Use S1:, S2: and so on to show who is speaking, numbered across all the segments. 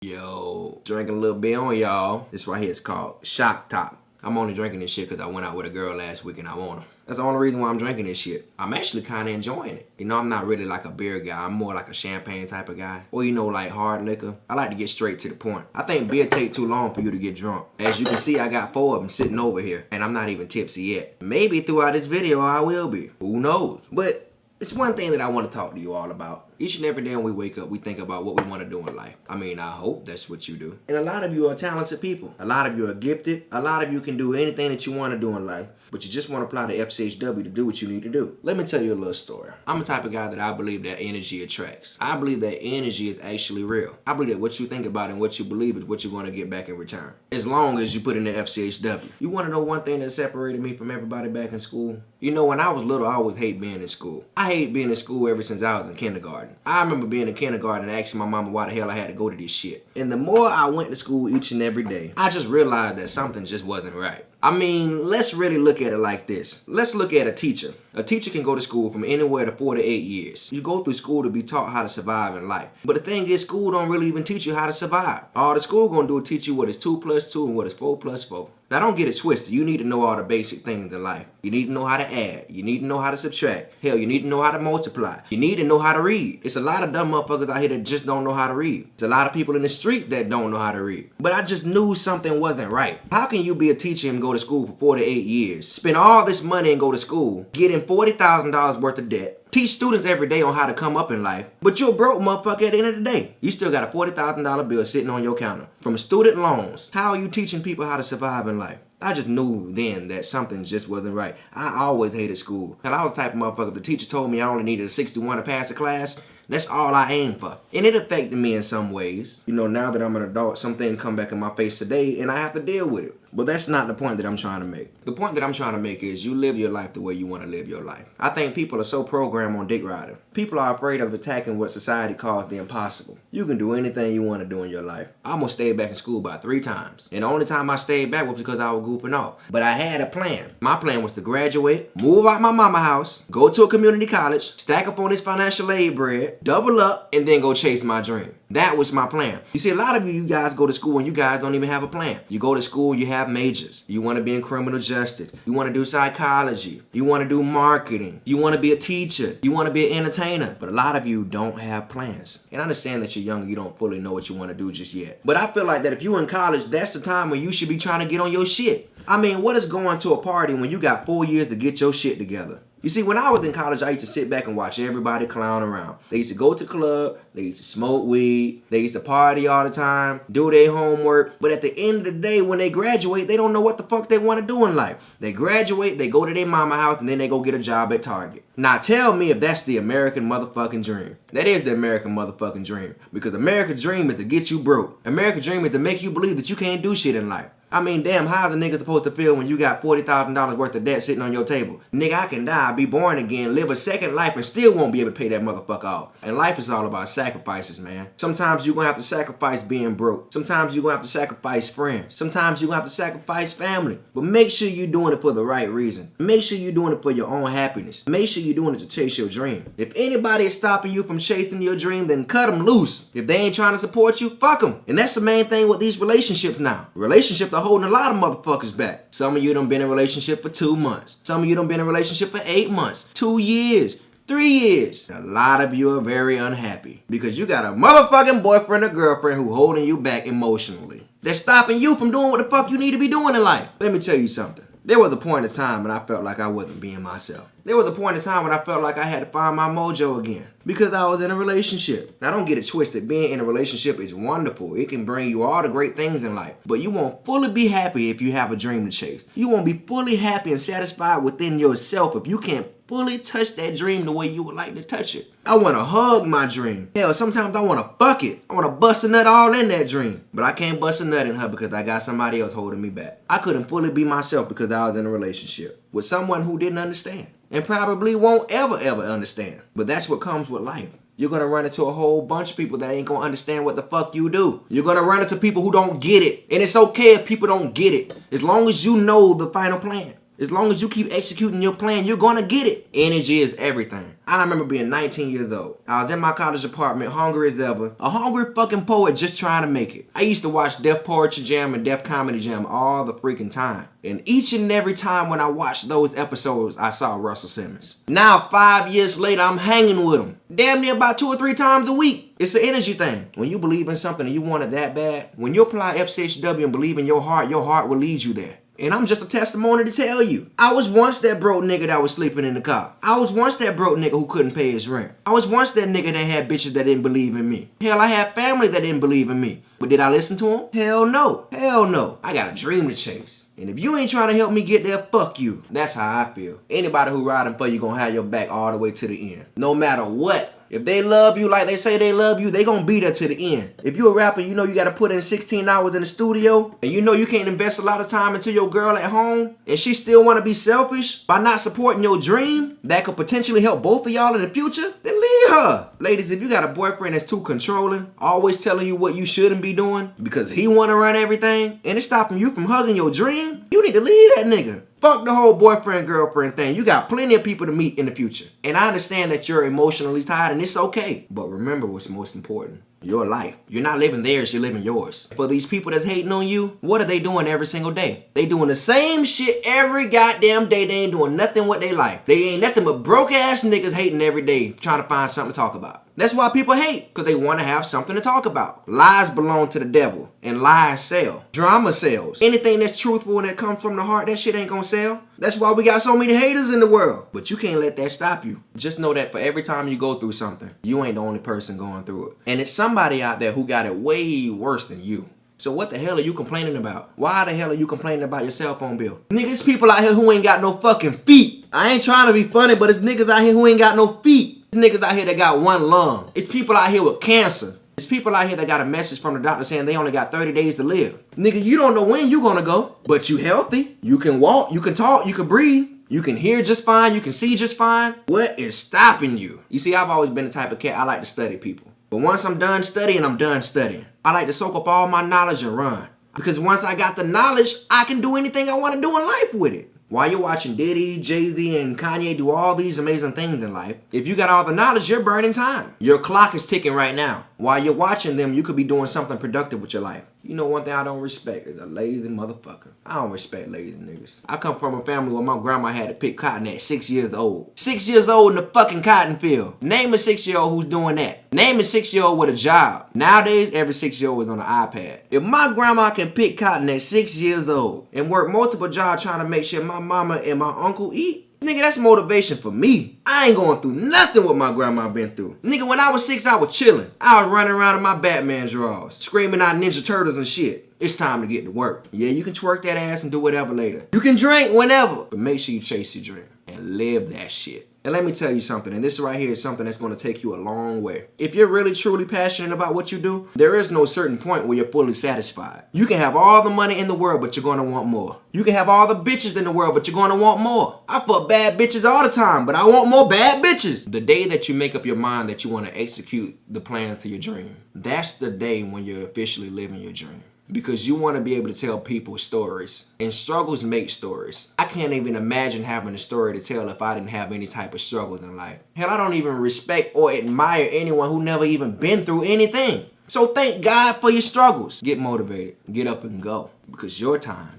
S1: Yo, drinking a little bit on y'all. This right here is called Shock Top. I'm only drinking this shit because I went out with a girl last week and I want her. That's the only reason why I'm drinking this shit. I'm actually kind of enjoying it. You know, I'm not really like a beer guy. I'm more like a champagne type of guy. Or, you know, like hard liquor. I like to get straight to the point. I think beer take too long for you to get drunk. As you can see, I got 4 of them sitting over here. And I'm not even tipsy yet. Maybe throughout this video, I will be. Who knows? But it's one thing that I want to talk to you all about. Each and every day when we wake up, we think about what we want to do in life. I mean, I hope that's what you do. And a lot of you are talented people. A lot of you are gifted. A lot of you can do anything that you want to do in life. But you just want to apply the FCHW to do what you need to do. Let me tell you a little story. I'm the type of guy that I believe that energy attracts. I believe that energy is actually real. I believe that what you think about and what you believe is what you're going to get back in return. As long as you put in the FCHW. You want to know one thing that separated me from everybody back in school? You know, when I was little, I always hated being in school. I hated being in school ever since I was in kindergarten. I remember being in kindergarten and asking my mama why the hell I had to go to this shit. And the more I went to school each and every day, I just realized that something just wasn't right. I mean, let's really look at it like this. Let's look at a teacher. A teacher can go to school from anywhere to 4 to 8 years. You go through school to be taught how to survive in life. But the thing is, school don't really even teach you how to survive. All the school gonna do is teach you what is 2 plus 2 and what is 4 plus 4. Now don't get it twisted. You need to know all the basic things in life. You need to know how to add. You need to know how to subtract. Hell, you need to know how to multiply. You need to know how to read. It's a lot of dumb motherfuckers out here that just don't know how to read. It's a lot of people in the street that don't know how to read. But I just knew something wasn't right. How can you be a teacher and go to school for 4 to 8 years, spend all this money and go to school, get in $40,000 worth of debt, teach students every day on how to come up in life, but you're a broke motherfucker at the end of the day? You still got a $40,000 bill sitting on your counter from student loans. How are you teaching people how to survive in life? I just knew then that something just wasn't right. I always hated school. And I was the type of motherfucker, if the teacher told me I only needed a 61 to pass the class, that's all I aimed for. And it affected me in some ways. You know, now that I'm an adult, some things come back in my face today and I have to deal with it. But that's not the point that I'm trying to make. The point that I'm trying to make is you live your life the way you want to live your life. I think people are so programmed on dick riding. People are afraid of attacking what society calls the impossible. You can do anything you want to do in your life. I almost stayed back in school about 3 times. And the only time I stayed back was because I was goofing off. But I had a plan. My plan was to graduate, move out my mama house, go to a community college, stack up on this financial aid bread, double up, and then go chase my dream. That was my plan. You see, a lot of you guys go to school and you guys don't even have a plan. You go to school, you have majors. You want to be in criminal justice. You want to do psychology. You want to do marketing. You want to be a teacher. You want to be an entertainer. But a lot of you don't have plans. And I understand that you're young, you don't fully know what you want to do just yet. But I feel like that if you're in college, that's the time when you should be trying to get on your shit. I mean, what is going to a party when you got 4 years to get your shit together? You see, when I was in college, I used to sit back and watch everybody clown around. They used to go to the club, they used to smoke weed, they used to party all the time, do their homework. But at the end of the day, when they graduate, they don't know what the fuck they want to do in life. They graduate, they go to their mama house, and then they go get a job at Target. Now tell me if that's the American motherfucking dream. That is the American motherfucking dream. Because America's dream is to get you broke. America's dream is to make you believe that you can't do shit in life. I mean, damn, how's a nigga supposed to feel when you got $40,000 worth of debt sitting on your table? Nigga, I can die, be born again, live a second life, and still won't be able to pay that motherfucker off. And life is all about sacrifices, man. Sometimes you're gonna have to sacrifice being broke. Sometimes you're gonna have to sacrifice friends. Sometimes you're gonna have to sacrifice family. But make sure you're doing it for the right reason. Make sure you're doing it for your own happiness. Make sure you're doing it to chase your dream. If anybody is stopping you from chasing your dream, then cut them loose. If they ain't trying to support you, fuck them. And that's the main thing with these relationships now. Relationships are holding a lot of motherfuckers back. Some of you done been in a relationship for 2 months. Some of you done been in a relationship for 8 months, 2 years, 3 years. A lot of you are very unhappy because you got a motherfucking boyfriend or girlfriend who holding you back emotionally. They're stopping you from doing what the fuck you need to be doing in life. Let me tell you something. There was a point in time when I felt like I wasn't being myself. There was a point in time when I felt like I had to find my mojo again because I was in a relationship. Now don't get it twisted. Being in a relationship is wonderful. It can bring you all the great things in life. But you won't fully be happy if you have a dream to chase. You won't be fully happy and satisfied within yourself if you can't fully touch that dream the way you would like to touch it. I want to hug my dream. Hell, sometimes I want to fuck it. I want to bust a nut all in that dream. But I can't bust a nut in her because I got somebody else holding me back. I couldn't fully be myself because I was in a relationship with someone who didn't understand. And probably won't ever understand. But that's what comes with life. You're going to run into a whole bunch of people that ain't going to understand what the fuck you do. You're going to run into people who don't get it. And it's okay if people don't get it, as long as you know the final plan. As long as you keep executing your plan, you're gonna get it. Energy is everything. I remember being 19 years old. I was in my college apartment, hungry as ever. A hungry fucking poet just trying to make it. I used to watch Def Poetry Jam and Def Comedy Jam all the freaking time. And each and every time when I watched those episodes, I saw Russell Simmons. Now, 5 years later, I'm hanging with him. Damn near about 2 or 3 times a week. It's an energy thing. When you believe in something and you want it that bad, when you apply FCHW and believe in your heart will lead you there. And I'm just a testimony to tell you. I was once that broke nigga that was sleeping in the car. I was once that broke nigga who couldn't pay his rent. I was once that nigga that had bitches that didn't believe in me. Hell, I had family that didn't believe in me. But did I listen to them? Hell no. Hell no. I got a dream to chase. And if you ain't trying to help me get there, fuck you. That's how I feel. Anybody who riding for you gonna have your back all the way to the end. No matter what. If they love you like they say they love you, they gonna be there to the end. If you a rapper, you know you gotta put in 16 hours in the studio, and you know you can't invest a lot of time into your girl at home, and she still wanna be selfish by not supporting your dream that could potentially help both of y'all in the future, then leave her. Ladies, if you got a boyfriend that's too controlling, always telling you what you shouldn't be doing because he wanna run everything, and it's stopping you from hugging your dream, you need to leave that nigga. Fuck the whole boyfriend-girlfriend thing. You got plenty of people to meet in the future. And I understand that you're emotionally tired and it's okay. But remember what's most important. Your life. You're not living theirs, you're living yours. For these people that's hating on you, what are they doing every single day? They doing the same shit every goddamn day. They ain't doing nothing with their life. They ain't nothing but broke ass niggas hating every day, trying to find something to talk about. That's why people hate, because they want to have something to talk about. Lies belong to the devil, and lies sell. Drama sells. Anything that's truthful and that comes from the heart, that shit ain't gonna sell. That's why we got so many haters in the world. But you can't let that stop you. Just know that for every time you go through something, you ain't the only person going through it. And it's somebody out there who got it way worse than you. So what the hell are you complaining about? Why the hell are you complaining about your cell phone bill? Niggas, people out here who ain't got no fucking feet. I ain't trying to be funny, but it's niggas out here who ain't got no feet. Niggas out here that got one lung. It's people out here with cancer. It's people out here that got a message from the doctor saying they only got 30 days to live. Nigga, you don't know when you gonna go, but you healthy. You can walk, you can talk, you can breathe. You can hear just fine, you can see just fine. What is stopping you? You see, I've always been the type of cat, I like to study people. But once I'm done studying, I'm done studying. I like to soak up all my knowledge and run. Because once I got the knowledge, I can do anything I want to do in life with it. While you're watching Diddy, Jay-Z, and Kanye do all these amazing things in life, if you got all the knowledge, you're burning time. Your clock is ticking right now. While you're watching them, you could be doing something productive with your life. You know one thing I don't respect is a lazy motherfucker. I don't respect lazy niggas. I come from a family where my grandma had to pick cotton at 6 years old. 6 years old in the fucking cotton field. Name a 6-year-old who's doing that. Name a 6-year-old with a job. Nowadays, every 6-year-old is on an iPad. If my grandma can pick cotton at 6 years old and work multiple jobs trying to make sure my mama and my uncle eat, nigga, that's motivation for me. I ain't going through nothing what my grandma been through. Nigga, when I was 6, I was chilling. I was running around in my Batman drawers, screaming out Ninja Turtles and shit. It's time to get to work. Yeah, you can twerk that ass and do whatever later. You can drink whenever, but make sure you chase your dream and live that shit. And let me tell you something, and this right here is something that's going to take you a long way. If you're really truly passionate about what you do, there is no certain point where you're fully satisfied. You can have all the money in the world, but you're going to want more. You can have all the bitches in the world, but you're going to want more. I fuck bad bitches all the time, but I want more bad bitches. The day that you make up your mind that you want to execute the plan to your dream, that's the day when you're officially living your dream. Because you want to be able to tell people stories. And struggles make stories. I can't even imagine having a story to tell if I didn't have any type of struggles in life. Hell, I don't even respect or admire anyone who never even been through anything. So thank God for your struggles. Get motivated. Get up and go. Because your time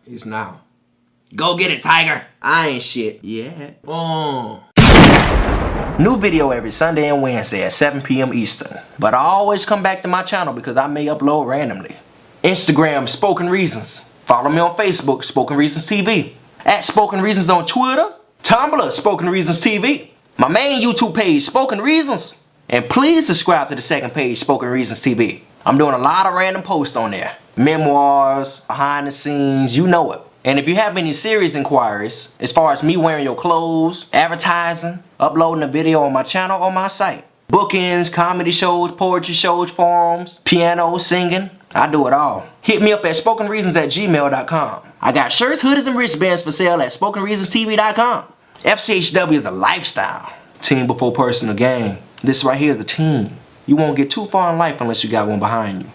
S1: is now. Go get it, Tiger. I ain't shit yet. New video every Sunday and Wednesday at 7 p.m. Eastern. But I always come back to my channel because I may upload randomly. Instagram, Spoken Reasons. Follow me on Facebook, Spoken Reasons TV. At Spoken Reasons on Twitter. Tumblr, Spoken Reasons TV. My main YouTube page, Spoken Reasons. And please subscribe to the second page, Spoken Reasons TV. I'm doing a lot of random posts on there. Memoirs, behind the scenes, you know it. And if you have any serious inquiries, as far as me wearing your clothes, advertising, uploading a video on my channel or my site, bookings, comedy shows, poetry shows, forums, piano, singing, I do it all. Hit me up at spokenreasons@gmail.com. I got shirts, hoodies, and wristbands for sale at spokenreasonstv.com. FCHW is the lifestyle. Team before personal gain. This right here is the team. You won't get too far in life unless you got one behind you.